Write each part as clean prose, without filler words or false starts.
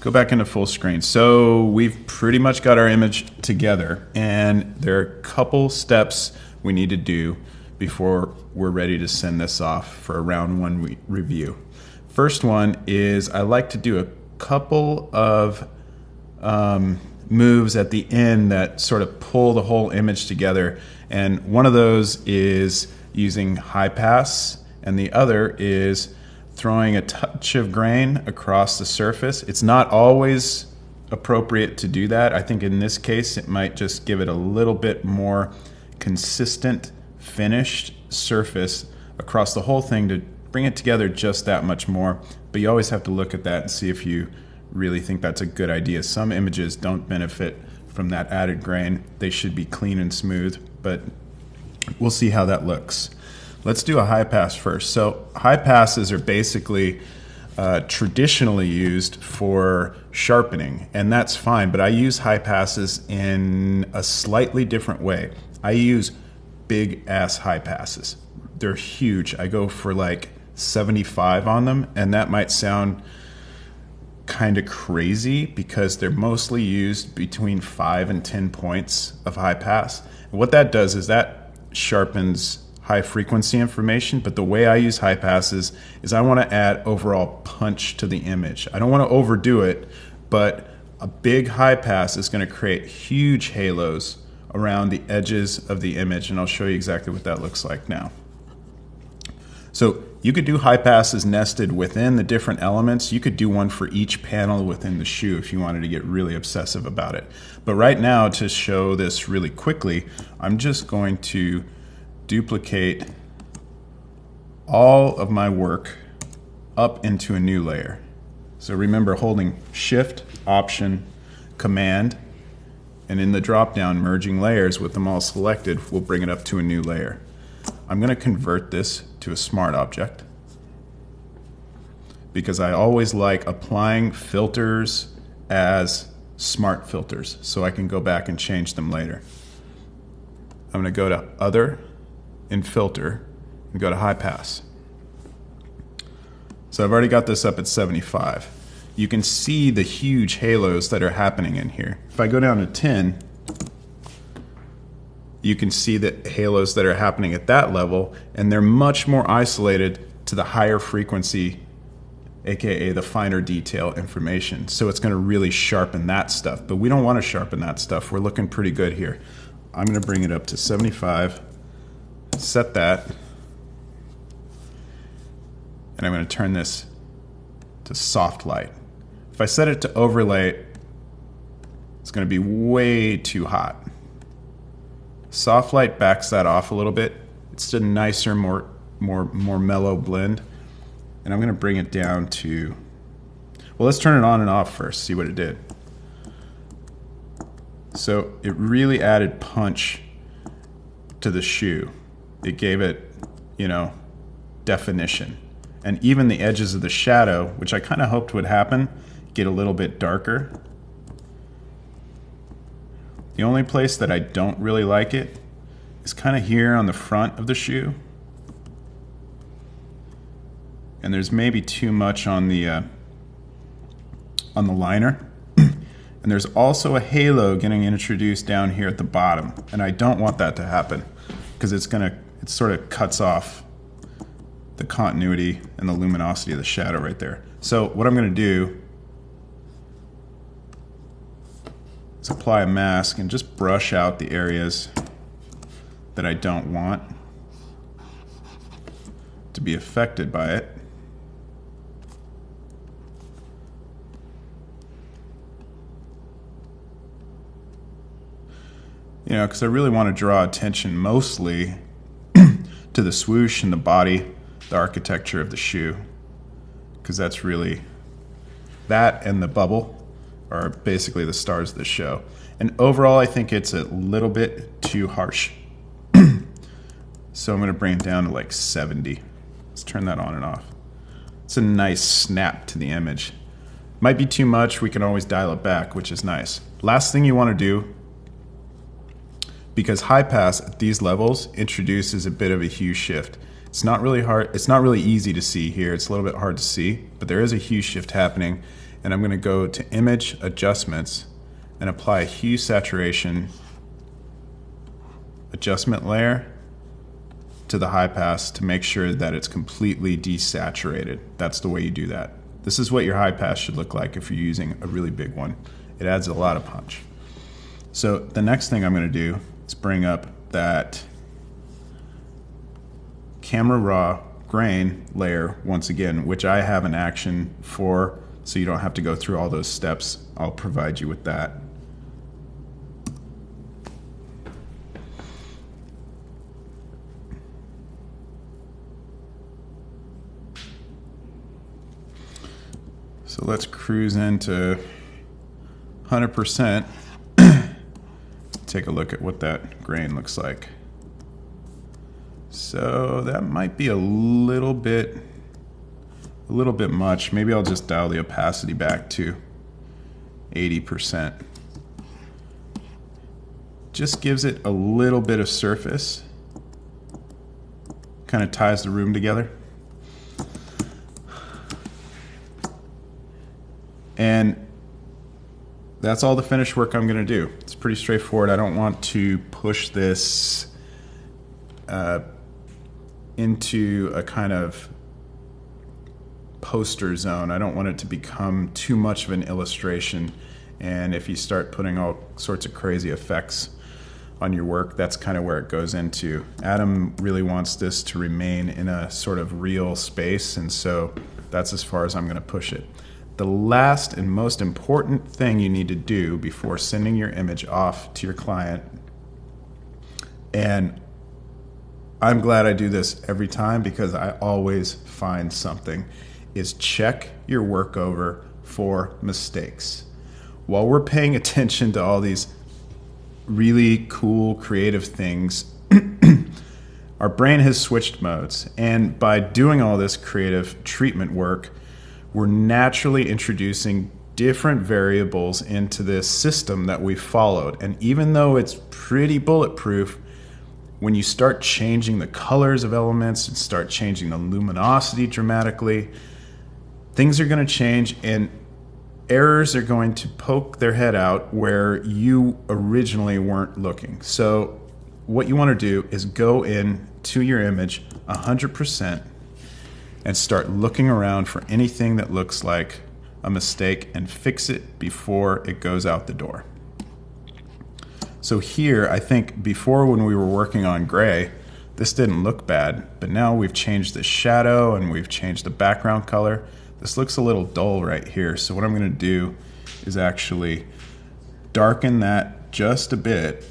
Let's go back into full screen. So we've pretty much got our image together, and there are a couple steps we need to do before we're ready to send this off for a round one review. First one is I like to do a couple of moves at the end that sort of pull the whole image together, and one of those is using high pass, and the other is throwing a touch of grain across the surface. It's not always appropriate to do that. I think in this case it might just give it a little bit more consistent finished surface across the whole thing to bring it together just that much more. But you always have to look at that and see if you really think that's a good idea. Some images don't benefit from that added grain. They should be clean and smooth, but we'll see how that looks. Let's do a high pass first. So high passes are basically traditionally used for sharpening, and that's fine, but I use high passes in a slightly different way. I use big ass high passes. They're huge. I go for like 75 on them, and that might sound kind of crazy because they're mostly used between 5 and 10 points of high pass. And what that does is that sharpens high frequency information, but the way I use high passes is I want to add overall punch to the image. I don't want to overdo it, but a big high pass is going to create huge halos around the edges of the image, and I'll show you exactly what that looks like now. So you could do high passes nested within the different elements. You could do one for each panel within the shoe if you wanted to get really obsessive about it. But right now, to show this really quickly, I'm just going to duplicate all of my work up into a new layer. So remember, holding Shift, Option, Command, and in the drop down, merging layers with them all selected will bring it up to a new layer. I'm going to convert this to a smart object because I always like applying filters as smart filters so I can go back and change them later. I'm going to go to Other and Filter and go to High Pass. So I've already got this up at 75. You can see the huge halos that are happening in here. If I go down to 10, you can see the halos that are happening at that level, and they're much more isolated to the higher frequency, aka the finer detail information. So it's going to really sharpen that stuff, but we don't want to sharpen that stuff. We're looking pretty good here. I'm going to bring it up to 75, set that, and I'm going to turn this to soft light. If I set it to overlay, it's going to be way too hot. Soft light backs that off a little bit. It's a nicer, more mellow blend. And I'm going to bring it down to, well, let's turn it on and off first, see what it did. So it really added punch to the shoe. It gave it, definition. And even the edges of the shadow, which I kind of hoped would happen, get a little bit darker. The only place that I don't really like it is kind of here on the front of the shoe. And there's maybe too much on the liner. And there's also a halo getting introduced down here at the bottom. And I don't want that to happen because it sort of cuts off the continuity and the luminosity of the shadow right there. So what I'm going to do is apply a mask and just brush out the areas that I don't want to be affected by it. Because I really want to draw attention mostly to the swoosh and the body, the architecture of the shoe, because that's really, that and the bubble are basically the stars of the show. And overall, I think it's a little bit too harsh. So I'm going to bring it down to like 70. Let's turn that on and off. It's a nice snap to the image. Might be too much. We can always dial it back, which is nice. Last thing you want to do, because high pass at these levels introduces a bit of a hue shift. It's not really hard. It's not really easy to see here. It's a little bit hard to see, but there is a hue shift happening. And I'm going to go to Image Adjustments and apply a Hue Saturation adjustment layer to the high pass to make sure that it's completely desaturated. That's the way you do that. This is what your high pass should look like if you're using a really big one. It adds a lot of punch. So the next thing I'm going to do is bring up that Camera Raw grain layer once again, which I have an action for, so you don't have to go through all those steps. I'll provide you with that. So let's cruise into 100%. Take a look at what that grain looks like. So that might be a little bit much. Maybe I'll just dial the opacity back to 80%. Just gives it a little bit of surface. Kind of ties the room together. And that's all the finish work I'm going to do. It's pretty straightforward. I don't want to push this into a kind of poster zone. I don't want it to become too much of an illustration. And if you start putting all sorts of crazy effects on your work, that's kind of where it goes into. Adam really wants this to remain in a sort of real space, and so that's as far as I'm going to push it. The last and most important thing you need to do before sending your image off to your client, and I'm glad I do this every time because I always find something, is check your work over for mistakes. While we're paying attention to all these really cool creative things, our brain has switched modes, and by doing all this creative treatment work, we're naturally introducing different variables into this system that we followed. And even though it's pretty bulletproof, when you start changing the colors of elements and start changing the luminosity dramatically, things are going to change and errors are going to poke their head out where you originally weren't looking. So what you want to do is go in to your image 100% and start looking around for anything that looks like a mistake and fix it before it goes out the door. So here, I think before when we were working on gray, this didn't look bad, but now we've changed the shadow and we've changed the background color. This looks a little dull right here. So what I'm going to do is actually darken that just a bit.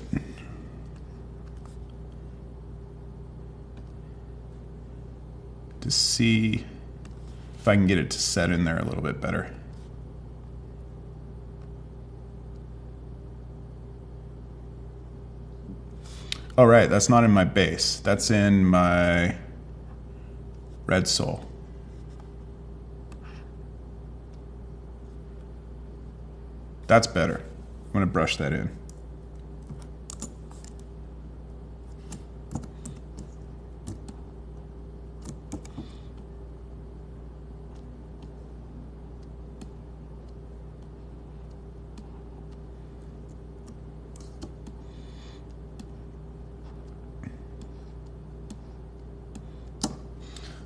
To see if I can get it to set in there a little bit better. All right, that's not in my base. That's in my red soul. That's better. I'm going to brush that in.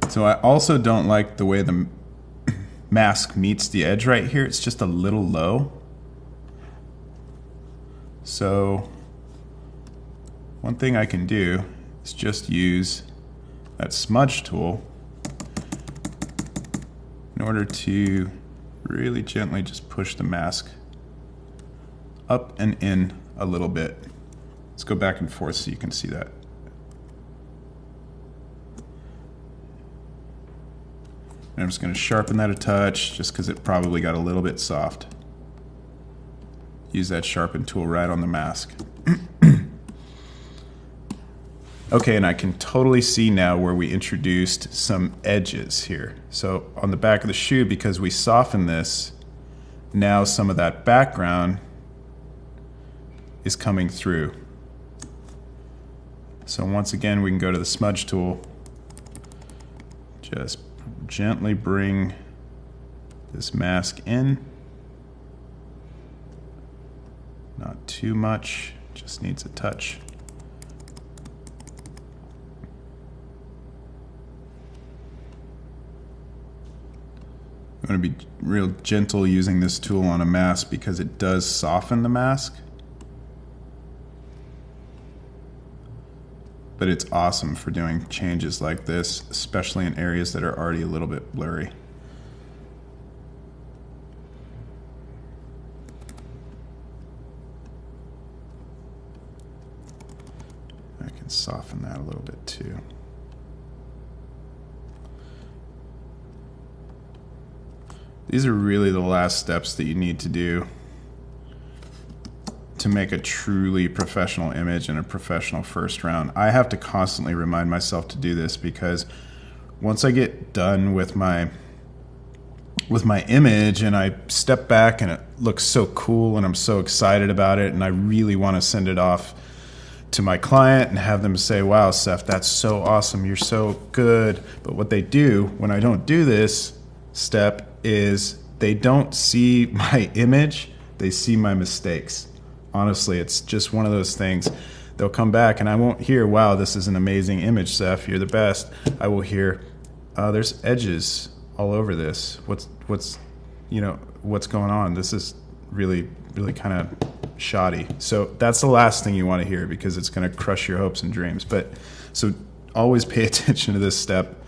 So I also don't like the way the mask meets the edge right here. It's just a little low. So one thing I can do is just use that smudge tool in order to really gently just push the mask up and in a little bit. Let's go back and forth so you can see that. And I'm just going to sharpen that a touch just because it probably got a little bit soft. Use that sharpen tool right on the mask. Okay, and I can totally see now where we introduced some edges here. So on the back of the shoe, because we softened this, now some of that background is coming through. So once again, we can go to the smudge tool, just gently bring this mask in. Not too much, just needs a touch. I'm going to be real gentle using this tool on a mask because it does soften the mask. But it's awesome for doing changes like this, especially in areas that are already a little bit blurry. I can soften that a little bit too. These are really the last steps that you need to do to make a truly professional image and a professional first round. I have to constantly remind myself to do this because once I get done with my image and I step back and it looks so cool and I'm so excited about it and I really want to send it off to my client and have them say, wow, Seth, that's so awesome, you're so good. But what they do when I don't do this step is they don't see my image, they see my mistakes. Honestly, it's just one of those things. They'll come back and I won't hear, wow, this is an amazing image, Seth, you're the best. I will hear, there's edges all over this. What's going on? This is really kind of shoddy. So that's the last thing you want to hear because it's going to crush your hopes and dreams. But so always pay attention to this step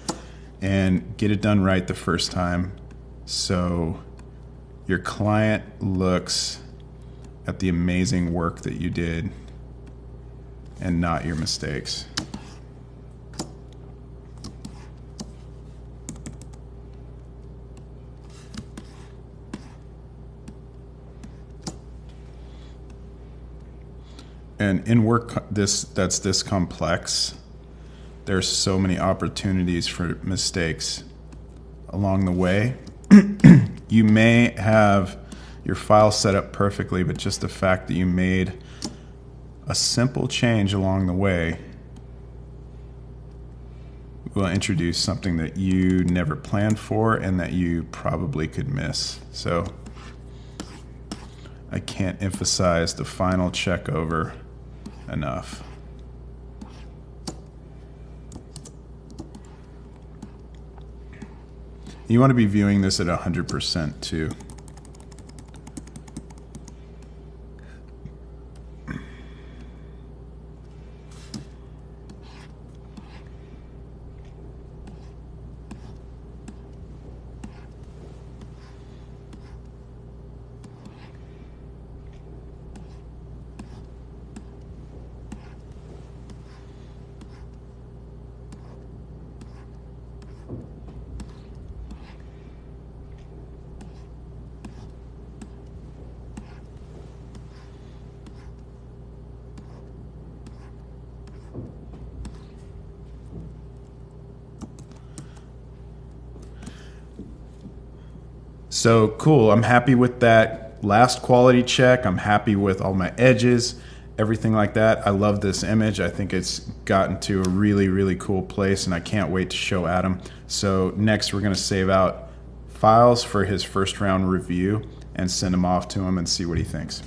and get it done right the first time so your client looks at the amazing work that you did and not your mistakes. And in work that's this complex, there's so many opportunities for mistakes along the way. You may have your file set up perfectly, but just the fact that you made a simple change along the way will introduce something that you never planned for and that you probably could miss. So I can't emphasize the final check over enough. You want to be viewing this at 100% too. So cool, I'm happy with that last quality check. I'm happy with all my edges, everything like that. I love this image. I think it's gotten to a really cool place and I can't wait to show Adam. So next we're gonna save out files for his first round review and send them off to him and see what he thinks.